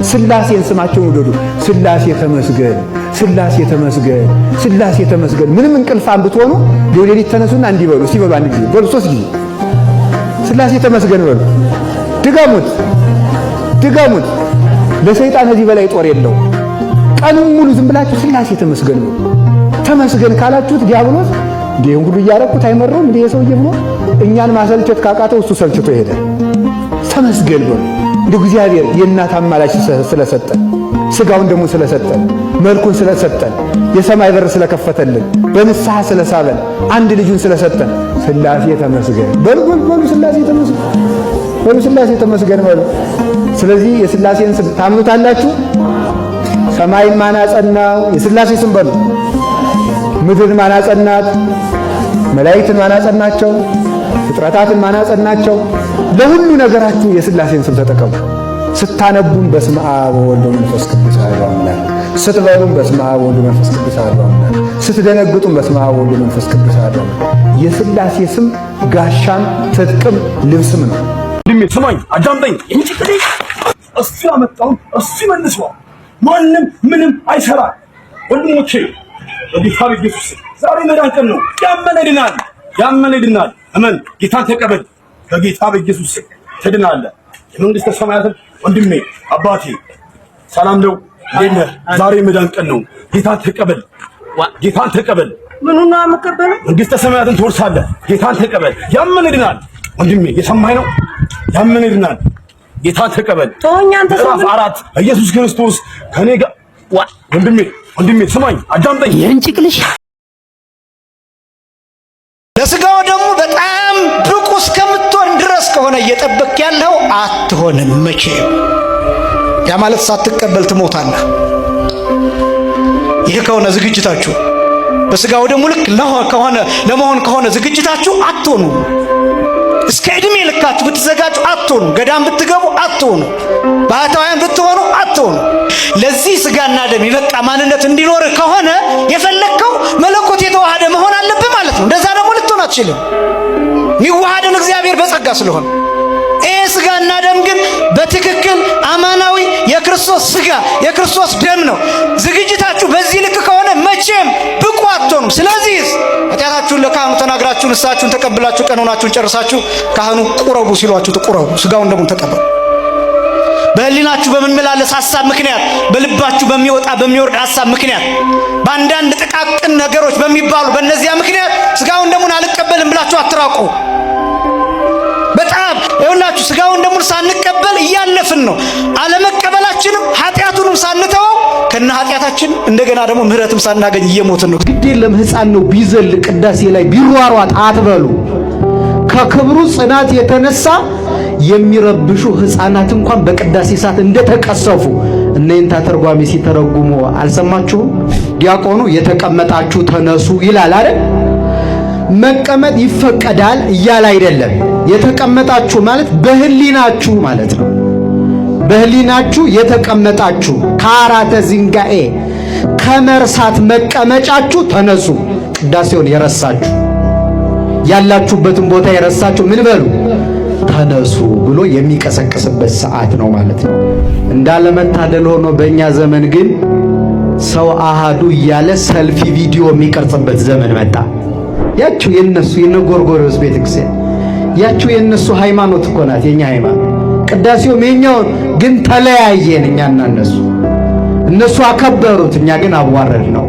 ስላሴን ስማቸውን ውደዱ። ስላሴ ተመስገን፣ ስላሴ ተመስገን፣ ስላሴ ተመስገን። ምንም እንቅልፋም ብትሆኑ ሌሊት ተነሱና እንዲህ በሉ። እስቲ በሉ አንድ ጊዜ በሉ፣ 3 ጊዜ ስላሴ ተመስገን በሉ። ድገሙት፣ ድገሙት። ለሰይጣን ከዚህ በላይ ጦር የለው። ቀኑን ሙሉ ዝም ብላችሁ ስላሴ ተመስገን በሉ። ተመስገን ካላችሁት ዲያብሎስ እንዴ ሁሉ እያረኩት አይመረውም እንዴ ሰውዬ ብሎ እኛን ማሰልቸት ካቃተው እሱ ሰልችቶ ይሄዳል። ተመስገን በሉ። እንደ እግዚአብሔር የእናት አማላጅ ስለሰጠን፣ ስጋውን ደግሞ ስለሰጠን፣ መልኩን ስለሰጠን፣ የሰማይ በር ስለከፈተልን፣ በንስሐ ስለሳበን፣ አንድ ልጁን ስለሰጠን ስላሴ ተመስገን በሉ። በሉ ስላሴ ተመስገን በሉ። ስላሴ ተመስገን በሉ። ስለዚህ የስላሴን ስም ታምኑታላችሁ? ሰማይን ማን አጸናው? የስላሴ ስም በሉ። ምድርን ማን አጸናት? መላእክትን ማን አጸናቸው? ፍጥረታትን ማን አጸናቸው? ለሁሉ ነገራችሁ የስላሴን ስም ተጠቀሙ። ስታነቡን በስመ አብ ወወልድ ወመንፈስ ቅዱስ አሐዱ አምላክ፣ ስትበሉም በስመ አብ ወወልድ ወመንፈስ ቅዱስ አሐዱ አምላክ፣ ስትደነግጡም በስመ አብ ወወልድ ወመንፈስ ቅዱስ አሐዱ አምላክ። የስላሴ ስም ጋሻም ትጥቅም ልብስም ነው። ስማኝ፣ አዳምጠኝ። እሱ ያመጣውን እሱ ይመልሰዋል። ማንም ምንም አይሰራ። ወንድሞቼ በጌታ በኢየሱስ ዛሬ መዳን ቀን ነው። ያመነ ይድናል፣ ያመነ ይድናል። አሜን። ጌታን ተቀበል። በጌታ በኢየሱስ ትድናለህ። የመንግስተ ሰማያትን ወንድሜ አባቴ ሰላም ነው። ዛሬ መዳን ቀን ነው። ጌታን ተቀበል፣ ጌታን ተቀበል። ምኑን ነው የምቀበለው? መንግስተ ሰማያትን ትወርሳለህ። ጌታን ተቀበል። ያመነ ይድናል። ወንድሜ የሰማኸኝ ነው። ያመነ ይድናል። ጌታን ተቀበል። ተወኛን ምዕራፍ 4 ኢየሱስ ክርስቶስ ከኔ ጋር ወንድሜ ስማኝ፣ አዳምጠኝ። የእንጭቅልሽ ለስጋው ደግሞ በጣም ብቁ እስከምትሆን ድረስ ከሆነ እየጠበቅ ያለው አትሆንም መቼም። ያ ማለት ሳትቀበል ትሞታለህ። ይህ ከሆነ ዝግጅታችሁ በስጋው ደግሞ ልክ ለመሆን ከሆነ ዝግጅታችሁ አትሆኑ። እስከ ዕድሜ ልካችሁ ብትዘጋጁ አትሆኑ። ገዳም ብትገቡ አትሆኑ። ባህታውያን ብትሆኑ አትሆኑ። ለዚህ ስጋና ደም የበቃ ማንነት እንዲኖር ከሆነ የፈለከው መለኮት የተዋሃደ መሆን አለብህ ማለት ነው። እንደዛ ደግሞ ልትሆን አትችልም። የሚዋሃደን እግዚአብሔር በጸጋ ስለሆነ ይሄ ስጋና ደም ግን በትክክል አማናዊ የክርስቶስ ስጋ የክርስቶስ ደም ነው። ዝግጅታችሁ በዚህ ልክ ከሆነ መቼም ብቁ አትሆኑም። ስለዚህ ኃጢአታችሁን ለካህኑ ተናግራችሁ ንስሐችሁን ተቀብላችሁ ቀኖናችሁን ጨርሳችሁ ካህኑ ቁረቡ ሲሏችሁ ትቁረቡ። ስጋውን ደሙን ተቀበሉ። በህሊናችሁ በሚመላለስ ሐሳብ ምክንያት፣ በልባችሁ በሚወጣ በሚወርድ ሐሳብ ምክንያት፣ በአንዳንድ ጥቃቅን ነገሮች በሚባሉ በእነዚያ ምክንያት ስጋውን ደሙን አልቀበልም ብላችሁ አትራቁ። በጣም ይኸውላችሁ ስጋውን ደሙን ሳንቀበል እያለፍን ነው። አለመቀበላችንም ኃጢአቱንም ሳንተወው ከነ ኃጢአታችን እንደገና ደግሞ ምህረትም ሳናገኝ እየሞትን ነው። ግድ የለም ሕፃን ነው ቢዘል ቅዳሴ ላይ ቢሯሯጥ አትበሉ። ከክብሩ ጽናት የተነሳ የሚረብሹ ሕፃናት እንኳን በቅዳሴ ሰዓት እንደተቀሰፉ እነንታ ተርጓሚ ሲተረጉሙ አልሰማችሁም? ዲያቆኑ የተቀመጣችሁ ተነሱ ይላል አይደል? መቀመጥ ይፈቀዳል እያለ አይደለም። የተቀመጣችሁ ማለት በህሊናችሁ ማለት ነው። በህሊናችሁ የተቀመጣችሁ ከአራተ ዝንጋኤ ከመርሳት መቀመጫችሁ ተነሱ። ቅዳሴውን የረሳችሁ ያላችሁበትን ቦታ የረሳችሁ ምን በሉ ተነሱ ብሎ የሚቀሰቅስበት ሰዓት ነው ማለት ነው። እንዳለመታደል ሆኖ በእኛ ዘመን ግን ሰው አሃዱ እያለ ሰልፊ ቪዲዮ የሚቀርጽበት ዘመን መጣ። ያችሁ የነሱ የነጎርጎርዮስ ቤተክርስቲያን ያችሁ የነሱ ሃይማኖት እኮ ናት የኛ ሃይማኖት። ቅዳሴው የኛው ግን ተለያየን እኛና እነሱ አከበሩት፣ እኛ ግን አዋረድ ነው።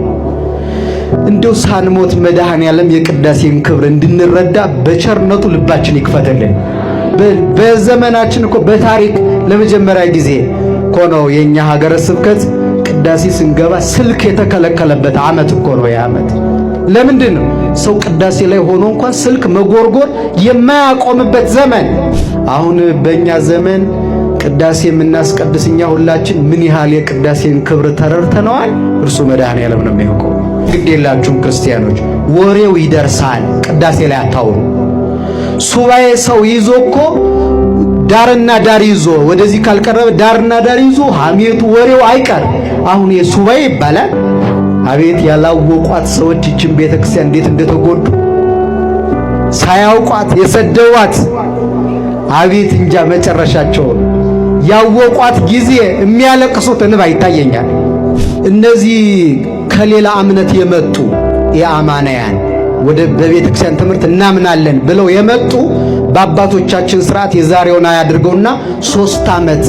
እንደው ሳንሞት መድኃኔዓለም የቅዳሴን ክብር እንድንረዳ በቸርነቱ ልባችን ይክፈተልን። በዘመናችን እኮ በታሪክ ለመጀመሪያ ጊዜ እኮ ነው የኛ ሀገረ ስብከት ቅዳሴ ስንገባ ስልክ የተከለከለበት ዓመት እኮ ነው ያ ዓመት። ለምንድን ነው ሰው ቅዳሴ ላይ ሆኖ እንኳን ስልክ መጎርጎር የማያቆምበት ዘመን? አሁን በእኛ ዘመን ቅዳሴ የምናስቀድስኛ ሁላችን ምን ያህል የቅዳሴን ክብር ተረድተነዋል? እርሱ መድኃኔዓለም ነው የሚያውቀው። ግድ የላችሁም ክርስቲያኖች፣ ወሬው ይደርሳል። ቅዳሴ ላይ አታውሩ። ሱባኤ ሰው ይዞ እኮ ዳርና ዳር ይዞ ወደዚህ ካልቀረበ ዳርና ዳር ይዞ ሐሜቱ ወሬው አይቀር። አሁን የሱባኤ ይባላል። አቤት ያላወቋት ሰዎች ይችን ቤተክርስቲያን እንዴት እንደተጎዱ ሳያውቋት የሰደዋት አቤት እንጃ መጨረሻቸው። ያወቋት ጊዜ የሚያለቅሱት እንባ ይታየኛል። እነዚህ ከሌላ እምነት የመጡ የአማናያን ወደ በቤተ ክርስቲያን ትምህርት እናምናለን ብለው የመጡ በአባቶቻችን ስርዓት የዛሬውን አያድርገውና 3 ዓመት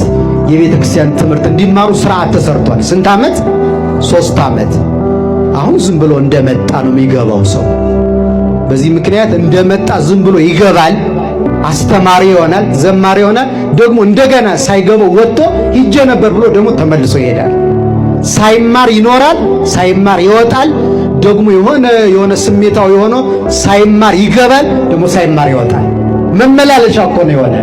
የቤተ ክርስቲያን ትምህርት እንዲማሩ ስርዓት ተሰርቷል። ስንት ዓመት? 3 ዓመት። አሁን ዝም ብሎ እንደመጣ ነው የሚገባው ሰው። በዚህ ምክንያት እንደመጣ ዝም ብሎ ይገባል። አስተማሪ ይሆናል፣ ዘማሪ ይሆናል። ደግሞ እንደገና ሳይገባው ወጥቶ ሂጄ ነበር ብሎ ደግሞ ተመልሶ ይሄዳል። ሳይማር ይኖራል፣ ሳይማር ይወጣል። ደግሞ የሆነ ስሜታው የሆነ ሳይማር ይገባል፣ ደግሞ ሳይማር ይወጣል። መመላለሻ እኮ ነው የሆነ